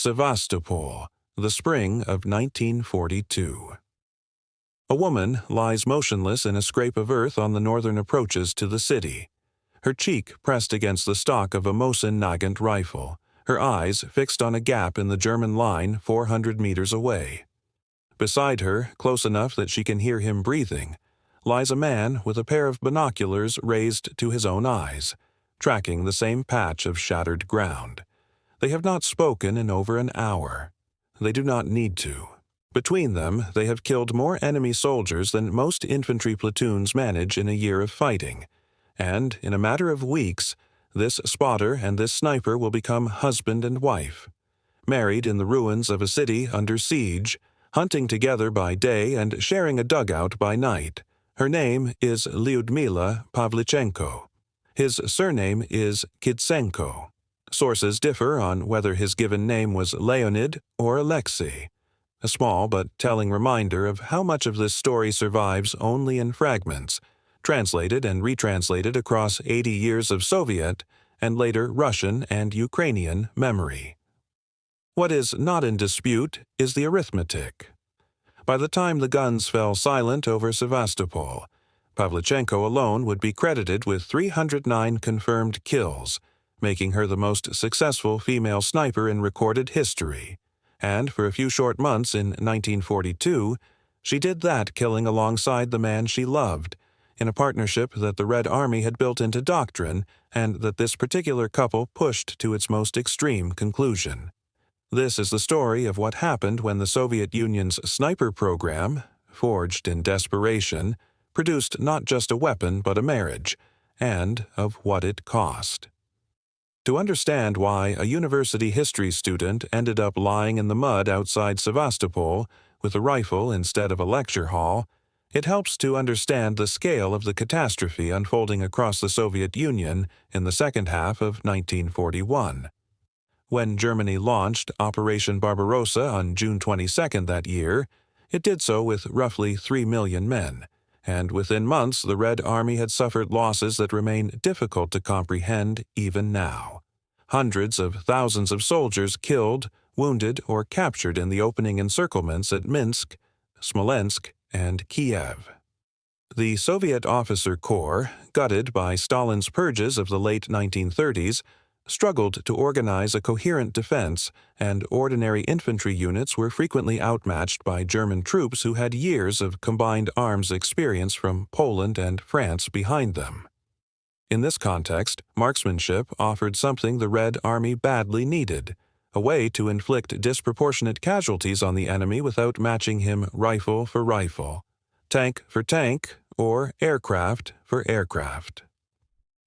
Sevastopol, the spring of 1942. A woman lies motionless in a scrape of earth on the northern approaches to the city, her cheek pressed against the stock of a Mosin-Nagant rifle, her eyes fixed on a gap in the German line 400 meters away. Beside her, close enough that she can hear him breathing, lies a man with a pair of binoculars raised to his own eyes, tracking the same patch of shattered ground. They have not spoken in over an hour. They do not need to. Between them, they have killed more enemy soldiers than most infantry platoons manage in a year of fighting, and in a matter of weeks, this spotter and this sniper will become husband and wife, married in the ruins of a city under siege, hunting together by day and sharing a dugout by night. Her name is Lyudmila Pavlichenko. His surname is Kitsenko. Sources differ on whether his given name was Leonid or Alexei, a small but telling reminder of how much of this story survives only in fragments, translated and retranslated across 80 years of Soviet and later Russian and Ukrainian memory. What is not in dispute is the arithmetic. By the time the guns fell silent over Sevastopol, Pavlichenko alone would be credited with 309 confirmed kills, making her the most successful female sniper in recorded history. And for a few short months in 1942, she did that killing alongside the man she loved, in a partnership that the Red Army had built into doctrine and that this particular couple pushed to its most extreme conclusion. This is the story of what happened when the Soviet Union's sniper program, forged in desperation, produced not just a weapon but a marriage, and of what it cost. To understand why a university history student ended up lying in the mud outside Sevastopol with a rifle instead of a lecture hall, it helps to understand the scale of the catastrophe unfolding across the Soviet Union in the second half of 1941. When Germany launched Operation Barbarossa on June 22 that year, it did so with roughly 3 million men, and within months the Red Army had suffered losses that remain difficult to comprehend even now. Hundreds of thousands of soldiers killed, wounded, or captured in the opening encirclements at Minsk, Smolensk, and Kiev. The Soviet officer corps, gutted by Stalin's purges of the late 1930s, struggled to organize a coherent defense, and ordinary infantry units were frequently outmatched by German troops who had years of combined arms experience from Poland and France behind them. In this context, marksmanship offered something the Red Army badly needed, a way to inflict disproportionate casualties on the enemy without matching him rifle for rifle, tank for tank, or aircraft for aircraft.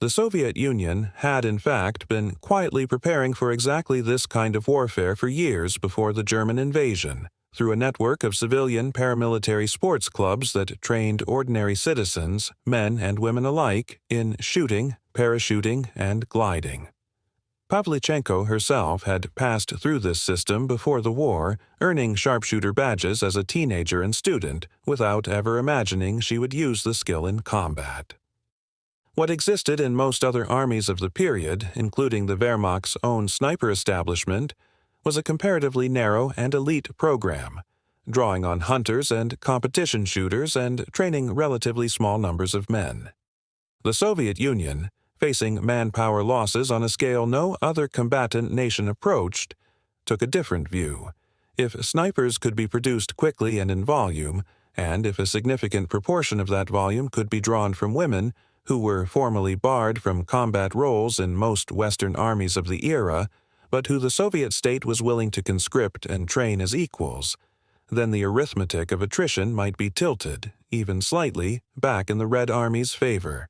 The Soviet Union had, in fact, been quietly preparing for exactly this kind of warfare for years before the German invasion, through a network of civilian paramilitary sports clubs that trained ordinary citizens, men and women alike, in shooting, parachuting, and gliding. Pavlichenko herself had passed through this system before the war, earning sharpshooter badges as a teenager and student, without ever imagining she would use the skill in combat. What existed in most other armies of the period, including the Wehrmacht's own sniper establishment, was a comparatively narrow and elite program, drawing on hunters and competition shooters and training relatively small numbers of men. The Soviet Union, facing manpower losses on a scale no other combatant nation approached, took a different view. If snipers could be produced quickly and in volume, and if a significant proportion of that volume could be drawn from women, who were formally barred from combat roles in most Western armies of the era, but who the Soviet state was willing to conscript and train as equals, then the arithmetic of attrition might be tilted, even slightly, back in the Red Army's favor.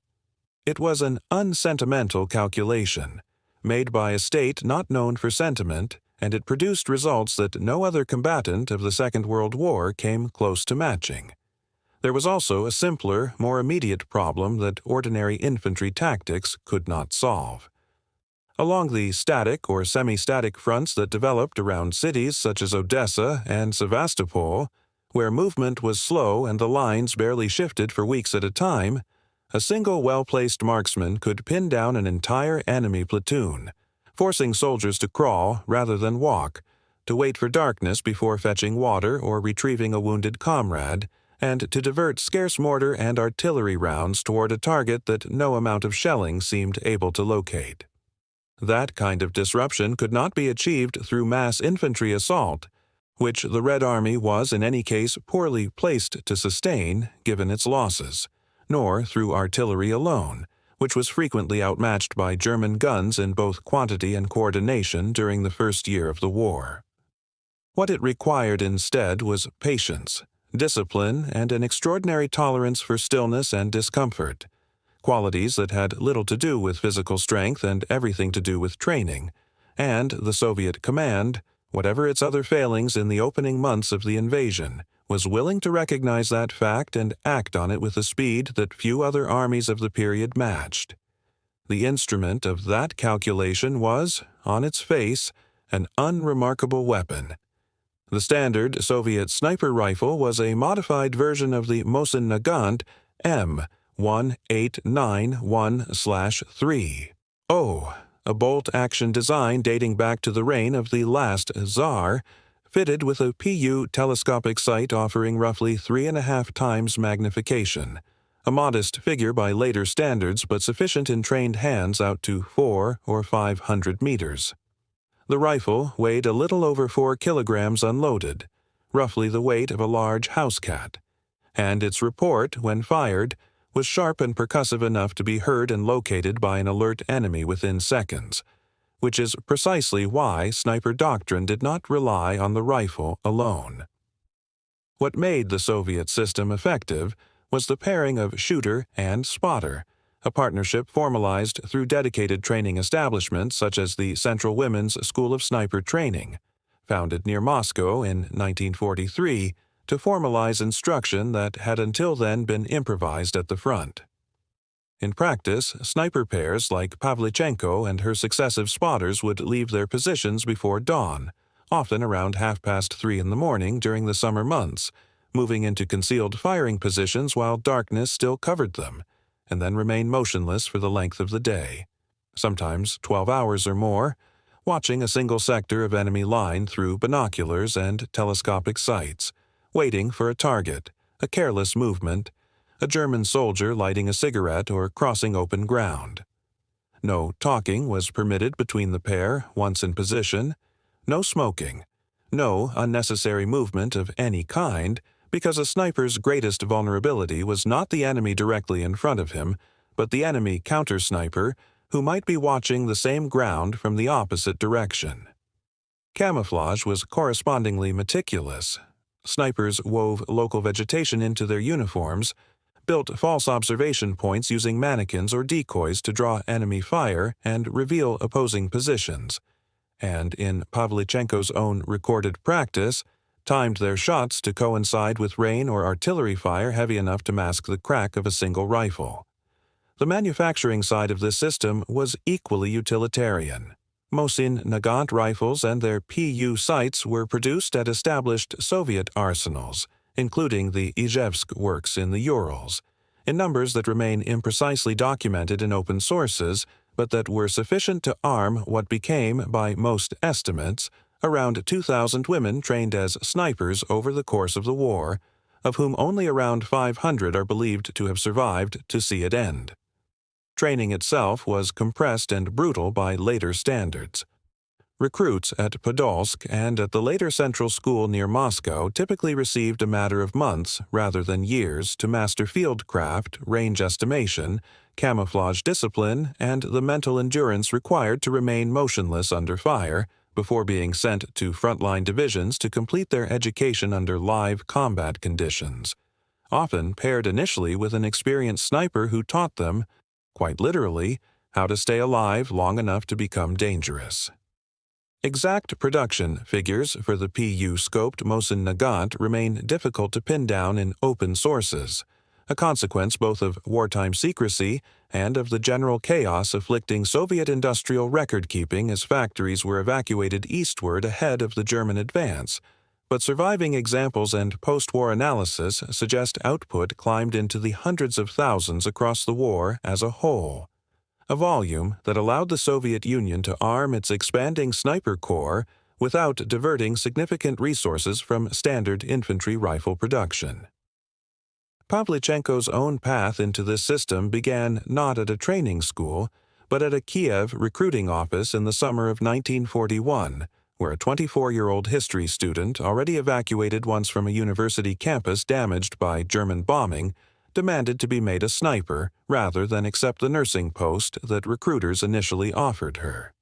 It was an unsentimental calculation, made by a state not known for sentiment, and it produced results that no other combatant of the Second World War came close to matching. There was also a simpler, more immediate problem that ordinary infantry tactics could not solve. Along the static or semi-static fronts that developed around cities such as Odessa and Sevastopol, where movement was slow and the lines barely shifted for weeks at a time, a single well-placed marksman could pin down an entire enemy platoon, forcing soldiers to crawl rather than walk, to wait for darkness before fetching water or retrieving a wounded comrade, and to divert scarce mortar and artillery rounds toward a target that no amount of shelling seemed able to locate. That kind of disruption could not be achieved through mass infantry assault, which the Red Army was in any case poorly placed to sustain given its losses, nor through artillery alone, which was frequently outmatched by German guns in both quantity and coordination during the first year of the war. What it required instead was patience, discipline, and an extraordinary tolerance for stillness and discomfort, qualities that had little to do with physical strength and everything to do with training, and the Soviet command, whatever its other failings in the opening months of the invasion, was willing to recognize that fact and act on it with a speed that few other armies of the period matched. The instrument of that calculation was, on its face, an unremarkable weapon. The standard Soviet sniper rifle was a modified version of the Mosin-Nagant M1891/3. A bolt-action design dating back to the reign of the last Tsar, fitted with a Pu telescopic sight offering roughly 3.5 times magnification, a modest figure by later standards but sufficient in trained hands out to 400 or 500 meters. The rifle weighed a little over 4 kilograms unloaded, roughly the weight of a large house cat, and its report, when fired, was sharp and percussive enough to be heard and located by an alert enemy within seconds, which is precisely why sniper doctrine did not rely on the rifle alone. What made the Soviet system effective was the pairing of shooter and spotter, a partnership formalized through dedicated training establishments such as the Central Women's School of Sniper Training, founded near Moscow in 1943 to formalize instruction that had until then been improvised at the front. In practice, sniper pairs like Pavlichenko and her successive spotters would leave their positions before dawn, often around 3:30 in the morning during the summer months, moving into concealed firing positions while darkness still covered them, and then remain motionless for the length of the day, sometimes 12 hours or more, watching a single sector of enemy line through binoculars and telescopic sights, waiting for a target, a careless movement, a German soldier lighting a cigarette or crossing open ground. No talking was permitted between the pair once in position, no smoking, no unnecessary movement of any kind, because a sniper's greatest vulnerability was not the enemy directly in front of him, but the enemy counter-sniper who might be watching the same ground from the opposite direction. Camouflage was correspondingly meticulous. Snipers wove local vegetation into their uniforms, built false observation points using mannequins or decoys to draw enemy fire and reveal opposing positions, and in Pavlichenko's own recorded practice, timed their shots to coincide with rain or artillery fire heavy enough to mask the crack of a single rifle. The manufacturing side of this system was equally utilitarian. Mosin-Nagant rifles and their Pu sights were produced at established Soviet arsenals, including the Izhevsk works in the Urals, in numbers that remain imprecisely documented in open sources, but that were sufficient to arm what became, by most estimates, around 2,000 women trained as snipers over the course of the war, of whom only around 500 are believed to have survived to see it end. Training itself was compressed and brutal by later standards. Recruits at Podolsk and at the later Central School near Moscow typically received a matter of months rather than years to master fieldcraft, range estimation, camouflage discipline, and the mental endurance required to remain motionless under fire before being sent to frontline divisions to complete their education under live combat conditions, often paired initially with an experienced sniper who taught them, quite literally, how to stay alive long enough to become dangerous. Exact production figures for the Pu-scoped Mosin-Nagant remain difficult to pin down in open sources, a consequence both of wartime secrecy and of the general chaos afflicting Soviet industrial record-keeping as factories were evacuated eastward ahead of the German advance, but surviving examples and post-war analysis suggest output climbed into the hundreds of thousands across the war as a whole, a volume that allowed the Soviet Union to arm its expanding sniper corps without diverting significant resources from standard infantry rifle production. Pavlichenko's own path into this system began not at a training school, but at a Kiev recruiting office in the summer of 1941, where a 24-year-old history student, already evacuated once from a university campus damaged by German bombing, demanded to be made a sniper rather than accept the nursing post that recruiters initially offered her.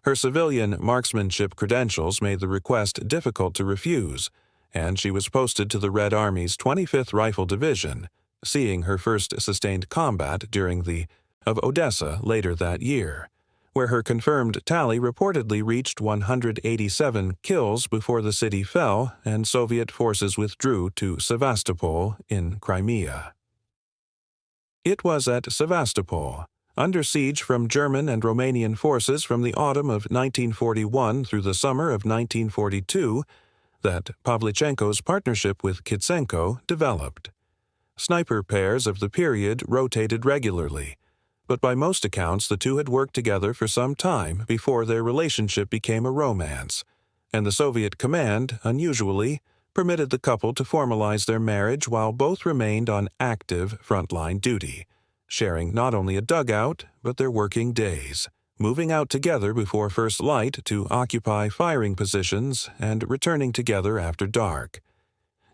Her civilian marksmanship credentials made the request difficult to refuse, and she was posted to the Red Army's 25th Rifle Division, seeing her first sustained combat during the of Odessa later that year, where her confirmed tally reportedly reached 187 kills before the city fell and Soviet forces withdrew to Sevastopol in Crimea. It was at Sevastopol, under siege from German and Romanian forces from the autumn of 1941 through the summer of 1942, that Pavlichenko's partnership with Kitsenko developed. Sniper pairs of the period rotated regularly, but by most accounts the two had worked together for some time before their relationship became a romance, and the Soviet command, unusually, permitted the couple to formalize their marriage while both remained on active frontline duty, sharing not only a dugout but their working days, moving out together before first light to occupy firing positions and returning together after dark.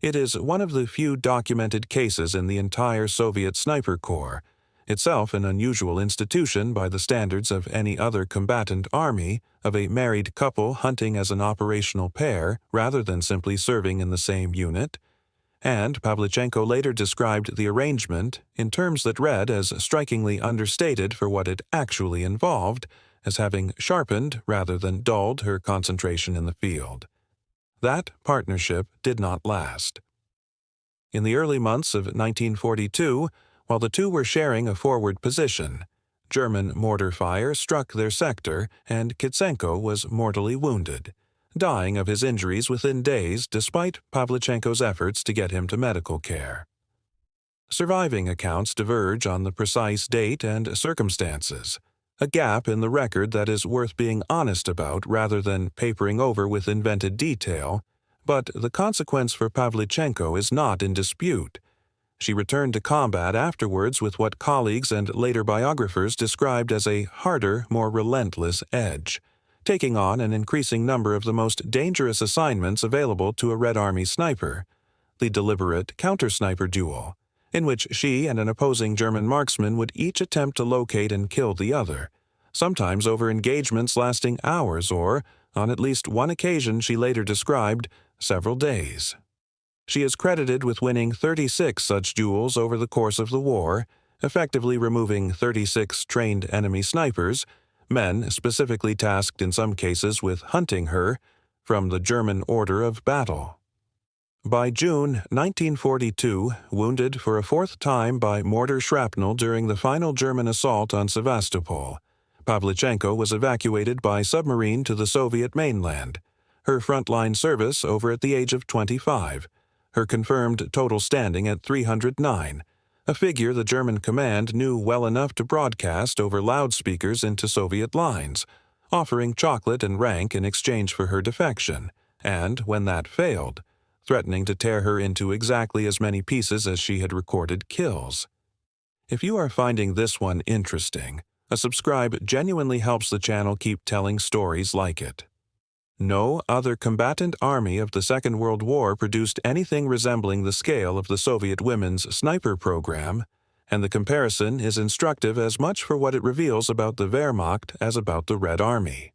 It is one of the few documented cases in the entire Soviet Sniper Corps, itself an unusual institution by the standards of any other combatant army, of a married couple hunting as an operational pair rather than simply serving in the same unit, and Pavlichenko later described the arrangement in terms that read as strikingly understated for what it actually involved, as having sharpened rather than dulled her concentration in the field. That partnership did not last. In the early months of 1942, while the two were sharing a forward position, German mortar fire struck their sector and Kitsenko was mortally wounded, dying of his injuries within days despite Pavlichenko's efforts to get him to medical care. Surviving accounts diverge on the precise date and circumstances, a gap in the record that is worth being honest about rather than papering over with invented detail, but the consequence for Pavlichenko is not in dispute. She returned to combat afterwards with what colleagues and later biographers described as a harder, more relentless edge, taking on an increasing number of the most dangerous assignments available to a Red Army sniper, the deliberate counter-sniper duel, in which she and an opposing German marksman would each attempt to locate and kill the other, sometimes over engagements lasting hours or, on at least one occasion she later described, several days. She is credited with winning 36 such duels over the course of the war, effectively removing 36 trained enemy snipers, men specifically tasked in some cases with hunting her, from the German order of battle. By June 1942, wounded for a fourth time by mortar shrapnel during the final German assault on Sevastopol, Pavlichenko was evacuated by submarine to the Soviet mainland, her frontline service over at the age of 25, her confirmed total standing at 309, a figure the German command knew well enough to broadcast over loudspeakers into Soviet lines, offering chocolate and rank in exchange for her defection, and, when that failed, threatening to tear her into exactly as many pieces as she had recorded kills. If you are finding this one interesting, a subscribe genuinely helps the channel keep telling stories like it. No other combatant army of the Second World War produced anything resembling the scale of the Soviet women's sniper program, and the comparison is instructive as much for what it reveals about the Wehrmacht as about the Red Army.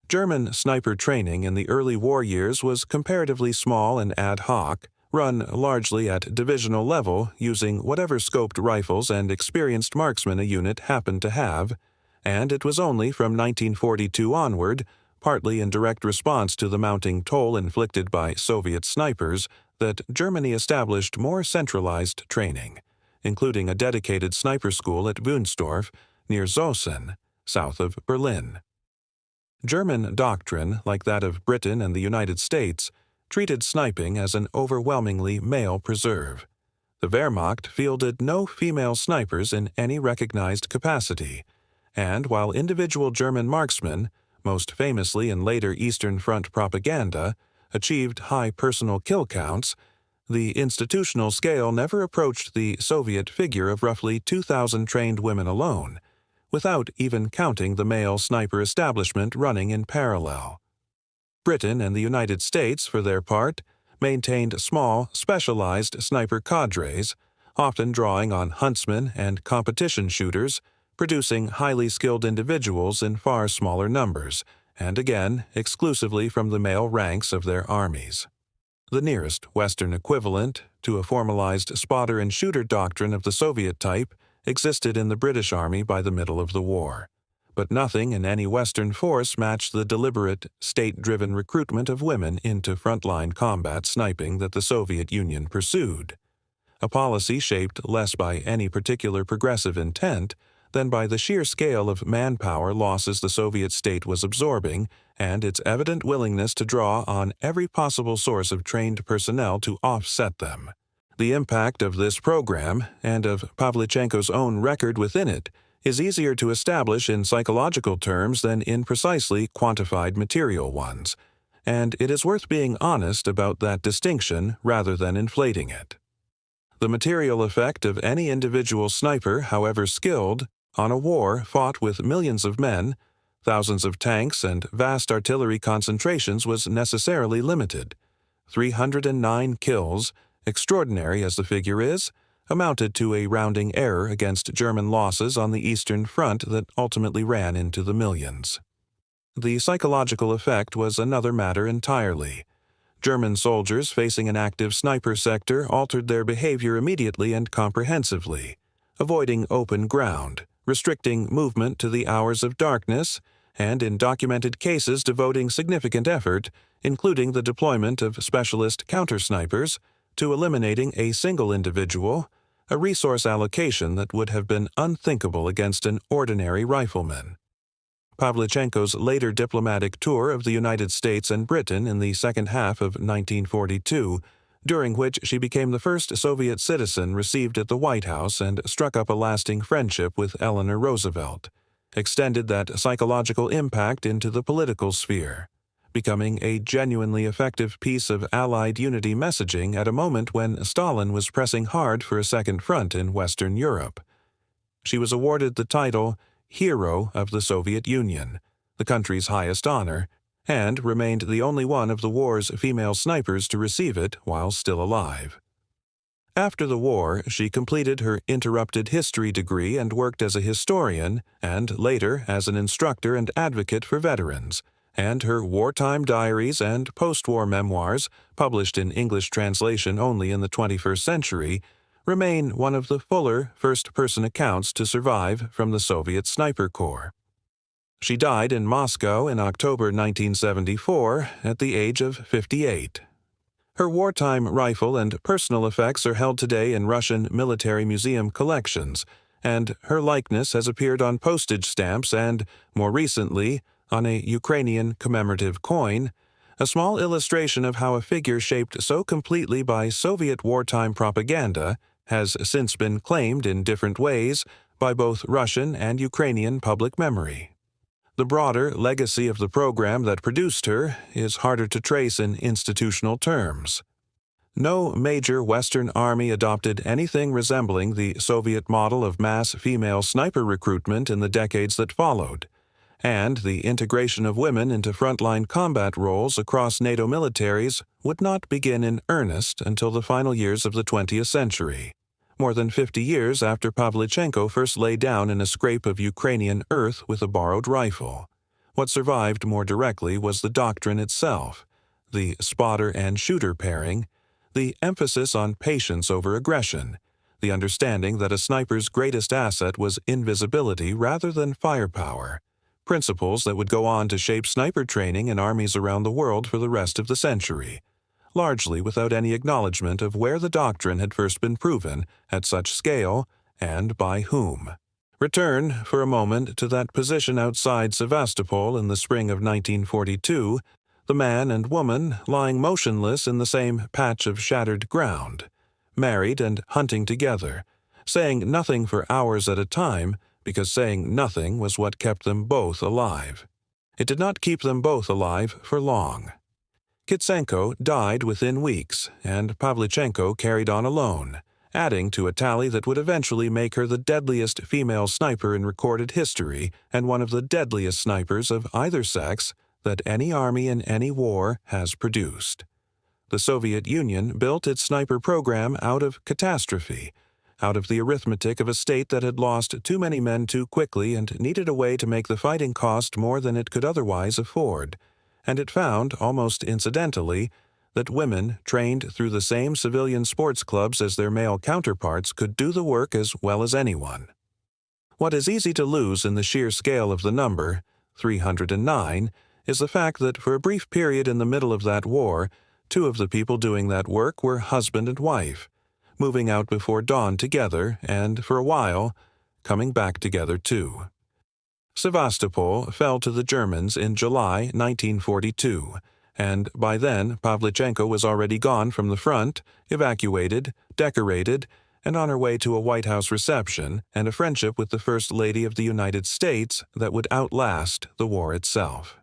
German sniper training in the early war years was comparatively small and ad hoc, run largely at divisional level using whatever scoped rifles and experienced marksmen a unit happened to have, and it was only from 1942 onward, partly in direct response to the mounting toll inflicted by Soviet snipers, that Germany established more centralized training, including a dedicated sniper school at Wunstorf, near Zossen, south of Berlin. German doctrine, like that of Britain and the United States, treated sniping as an overwhelmingly male preserve. The Wehrmacht fielded no female snipers in any recognized capacity, and while individual German marksmen, most famously in later Eastern Front propaganda, achieved high personal kill counts, the institutional scale never approached the Soviet figure of roughly 2,000 trained women alone, without even counting the male sniper establishment running in parallel. Britain and the United States, for their part, maintained small, specialized sniper cadres, often drawing on huntsmen and competition shooters, producing highly skilled individuals in far smaller numbers, and again exclusively from the male ranks of their armies. The nearest Western equivalent to a formalized spotter and shooter doctrine of the Soviet type existed in the British Army by the middle of the war, but nothing in any Western force matched the deliberate, state-driven recruitment of women into frontline combat sniping that the Soviet Union pursued, a policy shaped less by any particular progressive intent than by the sheer scale of manpower losses the Soviet state was absorbing and its evident willingness to draw on every possible source of trained personnel to offset them. The impact of this program, and of Pavlichenko's own record within it, is easier to establish in psychological terms than in precisely quantified material ones, and it is worth being honest about that distinction rather than inflating it. The material effect of any individual sniper, however skilled, on a war fought with millions of men, thousands of tanks, and vast artillery concentrations was necessarily limited. 309 kills, extraordinary as the figure is, amounted to a rounding error against German losses on the Eastern Front that ultimately ran into the millions. The psychological effect was another matter entirely. German soldiers facing an active sniper sector altered their behavior immediately and comprehensively, avoiding open ground, restricting movement to the hours of darkness, and in documented cases devoting significant effort, including the deployment of specialist counter-snipers, to eliminating a single individual, a resource allocation that would have been unthinkable against an ordinary rifleman. Pavlichenko's later diplomatic tour of the United States and Britain in the second half of 1942, during which she became the first Soviet citizen received at the White House and struck up a lasting friendship with Eleanor Roosevelt, extended that psychological impact into the political sphere, becoming a genuinely effective piece of Allied unity messaging at a moment when Stalin was pressing hard for a second front in Western Europe. She was awarded the title Hero of the Soviet Union, the country's highest honor, and remained the only one of the war's female snipers to receive it while still alive. After the war, she completed her interrupted history degree and worked as a historian and later as an instructor and advocate for veterans, and her wartime diaries and post-war memoirs, published in English translation only in the 21st century, remain one of the fuller first-person accounts to survive from the Soviet Sniper Corps. She died in Moscow in October 1974 at the age of 58. Her wartime rifle and personal effects are held today in Russian military museum collections, and her likeness has appeared on postage stamps and, more recently, on a Ukrainian commemorative coin, a small illustration of how a figure shaped so completely by Soviet wartime propaganda has since been claimed in different ways by both Russian and Ukrainian public memory. The broader legacy of the program that produced her is harder to trace in institutional terms. No major Western army adopted anything resembling the Soviet model of mass female sniper recruitment in the decades that followed, and the integration of women into frontline combat roles across NATO militaries would not begin in earnest until the final years of the 20th century, more than 50 years after Pavlichenko first lay down in a scrape of Ukrainian earth with a borrowed rifle. What survived more directly was the doctrine itself, the spotter and shooter pairing, the emphasis on patience over aggression, the understanding that a sniper's greatest asset was invisibility rather than firepower, principles that would go on to shape sniper training in armies around the world for the rest of the century, largely without any acknowledgement of where the doctrine had first been proven, at such scale, and by whom. Return, for a moment, to that position outside Sevastopol in the spring of 1942, the man and woman lying motionless in the same patch of shattered ground, married and hunting together, saying nothing for hours at a time, because saying nothing was what kept them both alive. It did not keep them both alive for long. Kitsenko died within weeks, and Pavlichenko carried on alone, adding to a tally that would eventually make her the deadliest female sniper in recorded history and one of the deadliest snipers of either sex that any army in any war has produced. The Soviet Union built its sniper program out of catastrophe, out of the arithmetic of a state that had lost too many men too quickly and needed a way to make the fighting cost more than it could otherwise afford, and it found, almost incidentally, that women trained through the same civilian sports clubs as their male counterparts could do the work as well as anyone. What is easy to lose in the sheer scale of the number, 309, is the fact that for a brief period in the middle of that war, two of the people doing that work were husband and wife, moving out before dawn together and, for a while, coming back together too. Sevastopol fell to the Germans in July 1942, and by then Pavlichenko was already gone from the front, evacuated, decorated, and on her way to a White House reception and a friendship with the First Lady of the United States that would outlast the war itself.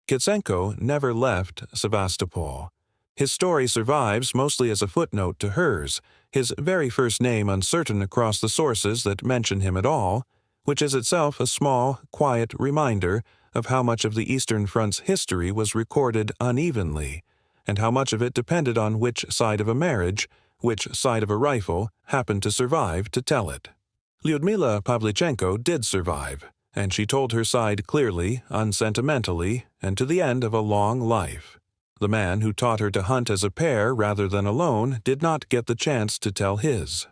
Kitsenko never left Sevastopol. His story survives mostly as a footnote to hers, his very first name uncertain across the sources that mention him at all, which is itself a small, quiet reminder of how much of the Eastern Front's history was recorded unevenly, and how much of it depended on which side of a marriage, which side of a rifle, happened to survive to tell it. Lyudmila Pavlichenko did survive, and she told her side clearly, unsentimentally, and to the end of a long life. The man who taught her to hunt as a pair rather than alone did not get the chance to tell his.